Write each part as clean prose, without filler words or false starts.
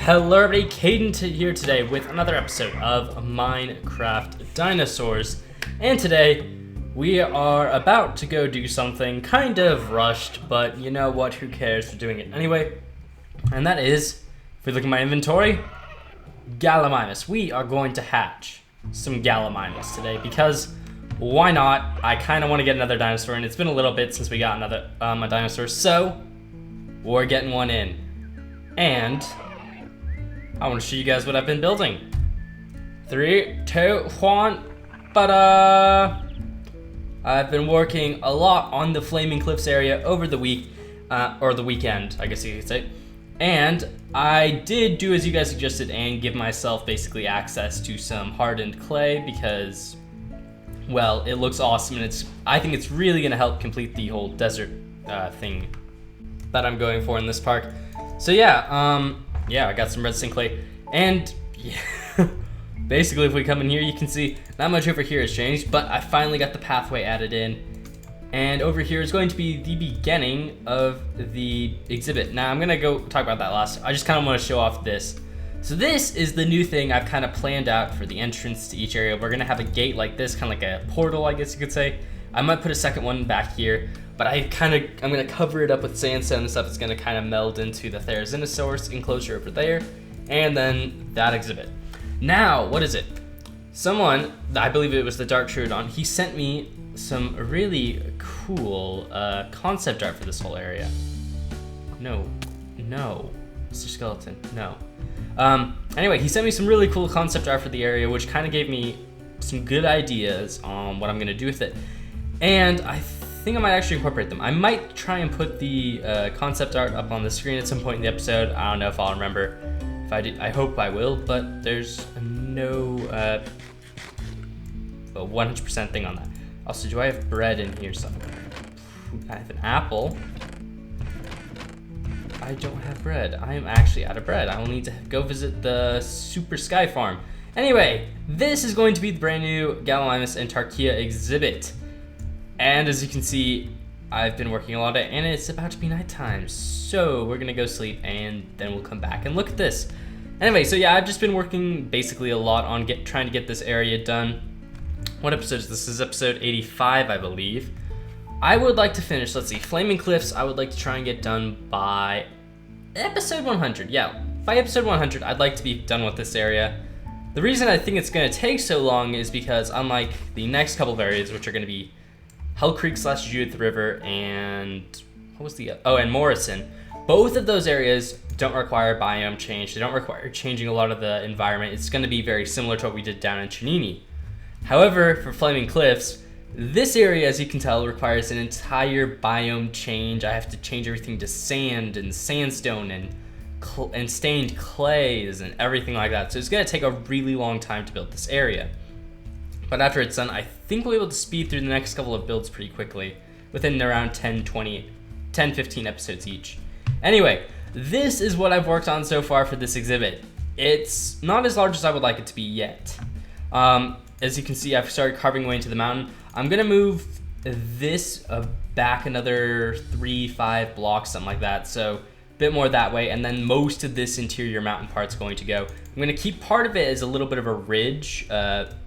Hello everybody, Caden here today with another episode of Minecraft Dinosaurs. And today, we are about to go do something kind of rushed, but you know what, who cares, we're doing it anyway. And that is, if we look at my inventory, Gallimimus. We are going to hatch some Gallimimus today because why not? I kind of want to get another dinosaur, and it's been a little bit since we got another a dinosaur, so we're getting one in. And I want to show you guys what I've been building. 3, 2, 1, I've been working a lot on the Flaming Cliffs area over the week, or the weekend, I guess you could say. And I did do as you guys suggested and give myself basically access to some hardened clay because, well, it looks awesome, and I think it's really gonna help complete the whole desert thing that I'm going for in this park. So yeah, I got some redstone clay, and yeah, basically if we come in here, you can see not much over here has changed, but I finally got the pathway added in. And over here is going to be the beginning of the exhibit. Now I'm gonna go talk about that last. I just kind of want to show off this. So this is the new thing I've kind of planned out for the entrance to each area. We're gonna have a gate like this, kind of like a portal, I guess you could say. I might put a second one back here, but I'm gonna cover it up with sandstone and stuff. It's gonna kind of meld into the Dinosaurs enclosure over there, and then that exhibit. Now, what is it? Someone, I believe it was the Dark Troodon, he sent me some really cool concept art for this whole area. No, Mr. Skeleton, no. Anyway, he sent me some really cool concept art for the area, which kind of gave me some good ideas on what I'm gonna do with it. And I think I might actually incorporate them. I might try and put the concept art up on the screen at some point in the episode. I don't know if I'll remember. If I do, I hope I will, but there's no 100% thing on that. Also, do I have bread in here somewhere? I have an apple. I don't have bread. I am actually out of bread. I will need to go visit the Super Sky Farm. Anyway, this is going to be the brand new Gallimimus and Tarkia exhibit. And as you can see, I've been working a lot of it, and it's about to be nighttime. So we're gonna go sleep, and then we'll come back and look at this. Anyway, so yeah, I've just been working basically a lot on trying to get this area done. What episode is this? This is episode 85, I believe. I would like to finish, let's see, Flaming Cliffs, I would like to try and get done by episode 100. Yeah, by episode 100, I'd like to be done with this area. The reason I think it's gonna take so long is because unlike the next couple of areas, which are gonna be Hell Creek / Judith River and what was the and Morrison, both of those areas don't require biome change. They don't require changing a lot of the environment. It's going to be very similar to what we did down in Chinini. However, for Flaming Cliffs, this area, as you can tell, requires an entire biome change. I have to change everything to sand and sandstone and stained clays and everything like that. So it's going to take a really long time to build this area. But after it's done, I think we'll be able to speed through the next couple of builds pretty quickly, within around 10, 15 episodes each. Anyway, this is what I've worked on so far for this exhibit. It's not as large as I would like it to be yet. As you can see, I've started carving away into the mountain. I'm gonna move this back another 3-5 blocks, something like that, so a bit more that way, and then most of this interior mountain part's going to go. I'm gonna keep part of it as a little bit of a ridge.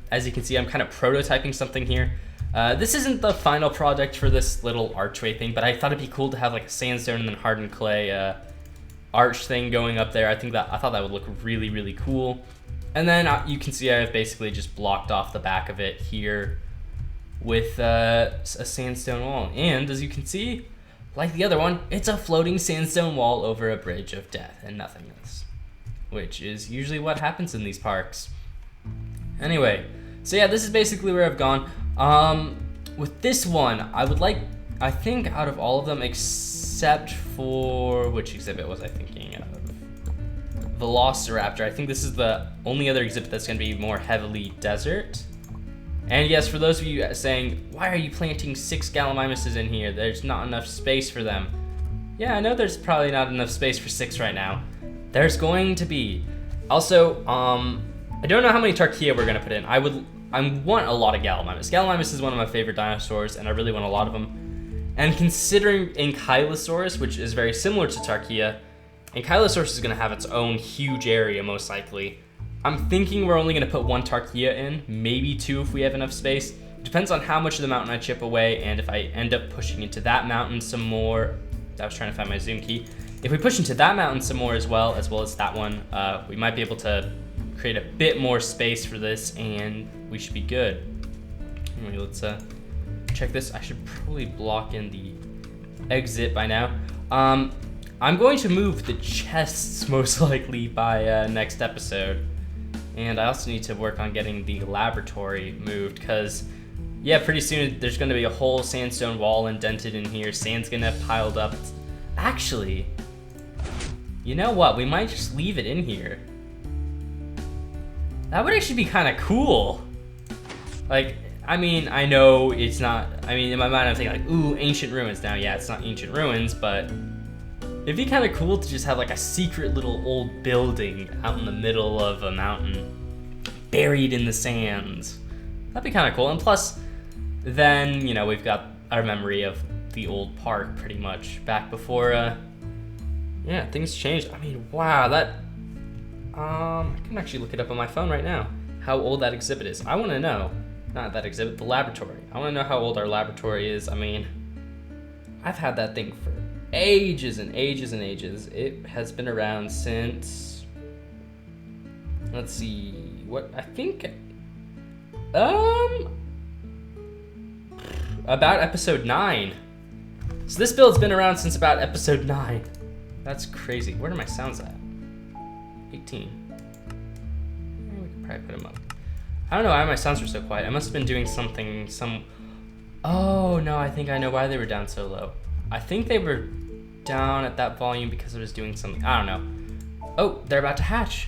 As you can see, I'm kind of prototyping something here. This isn't the final project for this little archway thing, but I thought it'd be cool to have like a sandstone and then hardened clay arch thing going up there. I thought that would look really, really cool. And then you can see I've basically just blocked off the back of it here with a sandstone wall. And as you can see, like the other one, it's a floating sandstone wall over a bridge of death and nothingness, which is usually what happens in these parks. Anyway, so yeah, this is basically where I've gone. With this one, I think out of all of them, except for, which exhibit was I thinking of? Velociraptor. I think this is the only other exhibit that's gonna be more heavily desert. And yes, for those of you saying, why are you planting 6 Gallimimuses in here? There's not enough space for them. Yeah, I know there's probably not enough space for 6 right now. There's going to be. Also, I don't know how many Tarkia we're gonna put in. I want a lot of Gallimimus. Gallimimus is one of my favorite dinosaurs, and I really want a lot of them. And considering Ankylosaurus, which is very similar to Tarkia, And Kylosaurus is going to have its own huge area, most likely. I'm thinking we're only going to put one Tarkia in, maybe two if we have enough space. It depends on how much of the mountain I chip away, and if I end up pushing into that mountain some more. I was trying to find my zoom key. If we push into that mountain some more as well as that one, we might be able to create a bit more space for this, and we should be good. Anyway, let's check this. I should probably block in the exit by now. I'm going to move the chests most likely by next episode. And I also need to work on getting the laboratory moved because, yeah, pretty soon there's going to be a whole sandstone wall indented in here. Sand's going to have piled up. Actually, you know what? We might just leave it in here. That would actually be kind of cool. Like, I mean, I know it's not, I mean, in my mind I'm thinking like, ooh, ancient ruins. Now, yeah, it's not ancient ruins, but it'd be kind of cool to just have like a secret little old building out in the middle of a mountain, buried in the sands. That'd be kind of cool. And plus, then, you know, we've got our memory of the old park pretty much back before, yeah, things changed. I mean, wow, that, I can actually look it up on my phone right now, how old that exhibit is. I want to know, not that exhibit, the laboratory. I want to know how old our laboratory is. I mean, I've had that thing for ages and ages and ages. It has been around since, let's see, what, I think, about episode 9. So this build's been around since about episode 9. That's crazy. Where are my sounds at? 18. Yeah, we could probably put them up. I don't know why my sounds were so quiet. I must have been doing something, oh no, I think I know why they were down so low. I think they were down at that volume because I was doing something. I don't know. Oh, they're about to hatch.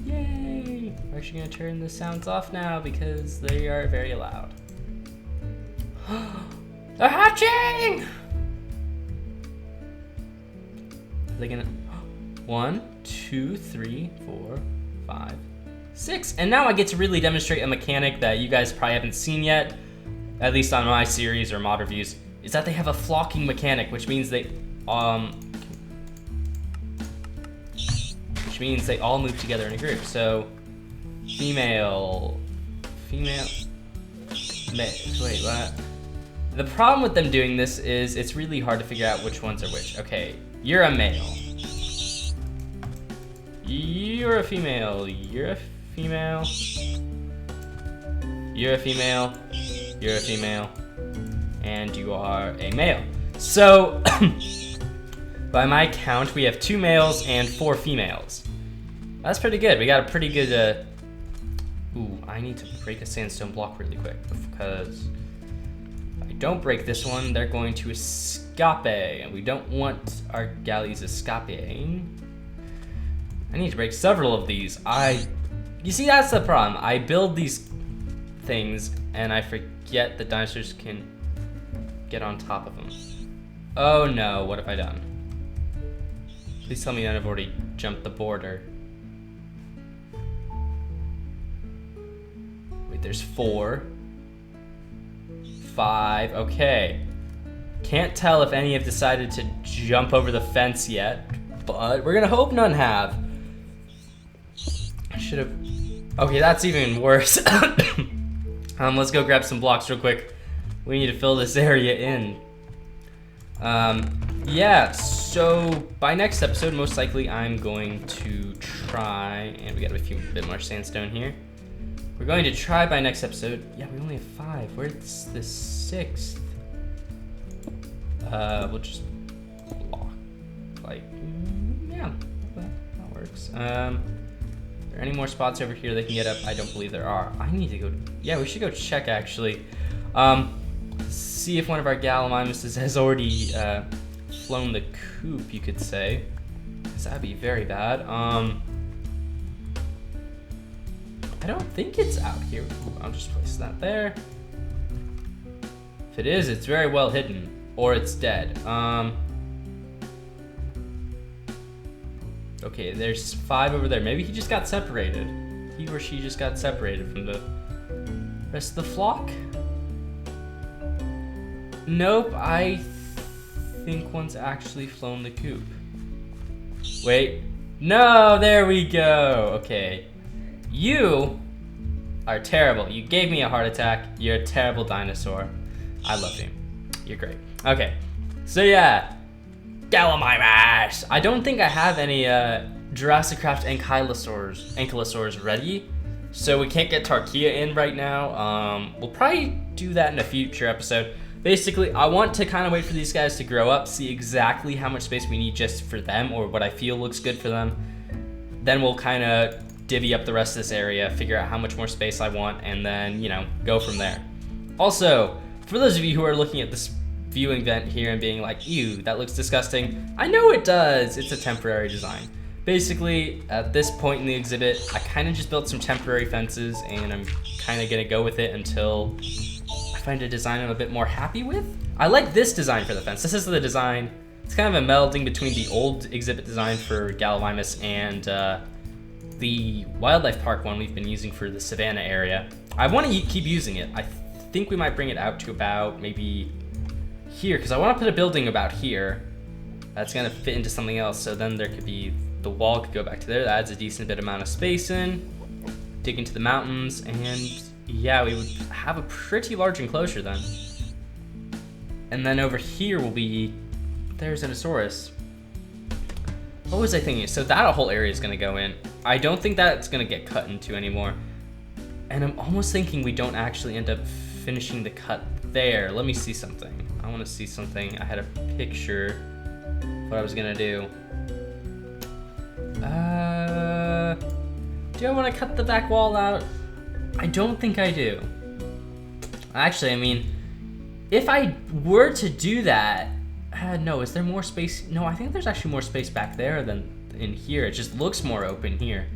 Yay! We're actually gonna turn the sounds off now because they are very loud. They're hatching! Are they gonna, 1, 2, 3, 4, 5, 6. And now I get to really demonstrate a mechanic that you guys probably haven't seen yet, at least on my series or mod reviews, is that they have a flocking mechanic, which means they all move together in a group. So female, male. Wait, what? The problem with them doing this is it's really hard to figure out which ones are which. Okay, you're a male. You're a female. You're a female. You're a female. You're a female. And you are a male. So, by my count, we have 2 males and 4 females. That's pretty good. We got a pretty good, ooh, I need to break a sandstone block really quick because if I don't break this one, they're going to escape, and we don't want our galleys escaping. I need to break several of these. You see, that's the problem. I build these things, and I forget that dinosaurs can get on top of them. Oh no, what have I done? Please tell me that I've already jumped the border. Wait, there's 4, 5, okay. Can't tell if any have decided to jump over the fence yet, but we're gonna hope none have. I should have, okay, that's even worse. Let's go grab some blocks real quick. We need to fill this area in. Yeah, so by next episode, most likely I'm going to try, and we got a bit more sandstone here. We're going to try by next episode. Yeah, we only have 5. Where's the 6th? We'll just block, like, yeah, that works. Are there any more spots over here they can get up? I don't believe there are. I need to go, yeah, we should go check actually. See if one of our Gallimimuses has already flown the coop, you could say. Because that'd be very bad. I don't think it's out here. Ooh, I'll just place that there. If it is, it's very well hidden. Or it's dead. Okay, there's 5 over there. Maybe he just got separated. He or she just got separated from the rest of the flock. Nope, I think one's actually flown the coop. Wait. No, there we go. Okay. You are terrible. You gave me a heart attack. You're a terrible dinosaur. I love you. You're great. Okay. So yeah. Gallimimus. I don't think I have any Jurassic Craft ankylosaurs ready. So we can't get Tarkia in right now. We'll probably do that in a future episode. Basically, I want to kind of wait for these guys to grow up, see exactly how much space we need just for them or what I feel looks good for them. Then we'll kind of divvy up the rest of this area, figure out how much more space I want, and then, you know, go from there. Also, for those of you who are looking at this viewing vent here and being like, ew, that looks disgusting. I know it does. It's a temporary design. Basically, at this point in the exhibit, I kind of just built some temporary fences, and I'm kind of going to go with it until I find a design I'm a bit more happy with. I like this design for the fence. This is the design. It's kind of a melding between the old exhibit design for Gallimimus and the wildlife park one we've been using for the savannah area. I want to keep using it. I think we might bring it out to about maybe here, because I want to put a building about here that's going to fit into something else. So then there could be, the wall could go back to there. That adds a decent bit amount of space in. Dig into the mountains, and yeah, we would have a pretty large enclosure then. And then over here will be, there's Dinosaurs. What was I thinking? So that whole area is going to go in. I don't think that's going to get cut into anymore. And I'm almost thinking we don't actually end up finishing the cut there. Let me see something. I want to see something. I had a picture of what I was going to do. Do I want to cut the back wall out? I don't think I do. Actually, I mean, if I were to do that, no, is there more space? No, I think there's actually more space back there than in here. It just looks more open here.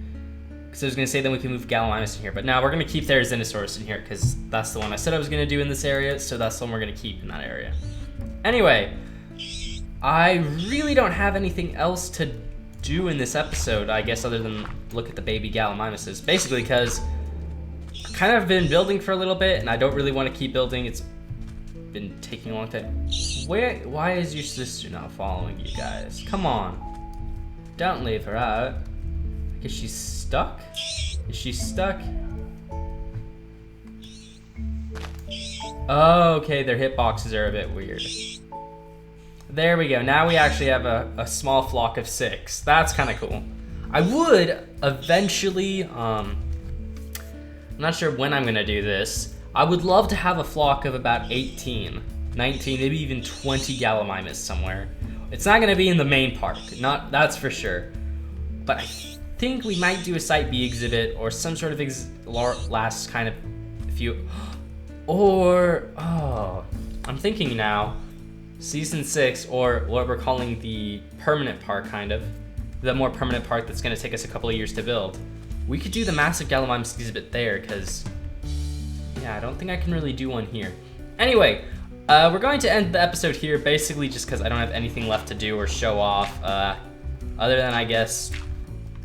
Because I was going to say then we can move Gallimimus in here, but now we're going to keep Dinosaurs in here because that's the one I said I was going to do in this area, so that's the one we're going to keep in that area. Anyway, I really don't have anything else to do in this episode, I guess, other than look at the baby Gallimimuses. Basically because I've kind of been building for a little bit, and I don't really want to keep building. It's been taking a long time. Why is your sister not following you guys? Come on. Don't leave her out. I guess she's stuck? Is she stuck? Oh, okay, their hitboxes are a bit weird. There we go. Now we actually have a small flock of 6. That's kind of cool. I would eventually, I'm not sure when I'm gonna do this. I would love to have a flock of about 18, 19, maybe even 20 Gallimimus somewhere. It's not gonna be in the main park, that's for sure. But I think we might do a Site B exhibit or some sort of last kind of few, or, oh, I'm thinking now, Season 6, or what we're calling the permanent park, kind of. The more permanent park that's going to take us a couple of years to build. We could do the massive Gallimimus exhibit there, because, yeah, I don't think I can really do one here. Anyway, we're going to end the episode here, basically just because I don't have anything left to do or show off, other than, I guess,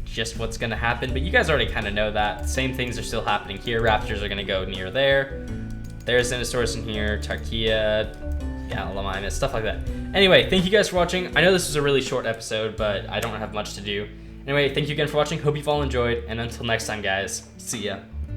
just what's going to happen. But you guys already kind of know that. Same things are still happening here. Raptors are going to go near there. There's Dinosaurs in here, Tarkia, Gallimimus, stuff like that. Anyway, thank you guys for watching. I know this was a really short episode, but I don't have much to do. Anyway, thank you again for watching. Hope you've all enjoyed, and until next time, guys, see ya.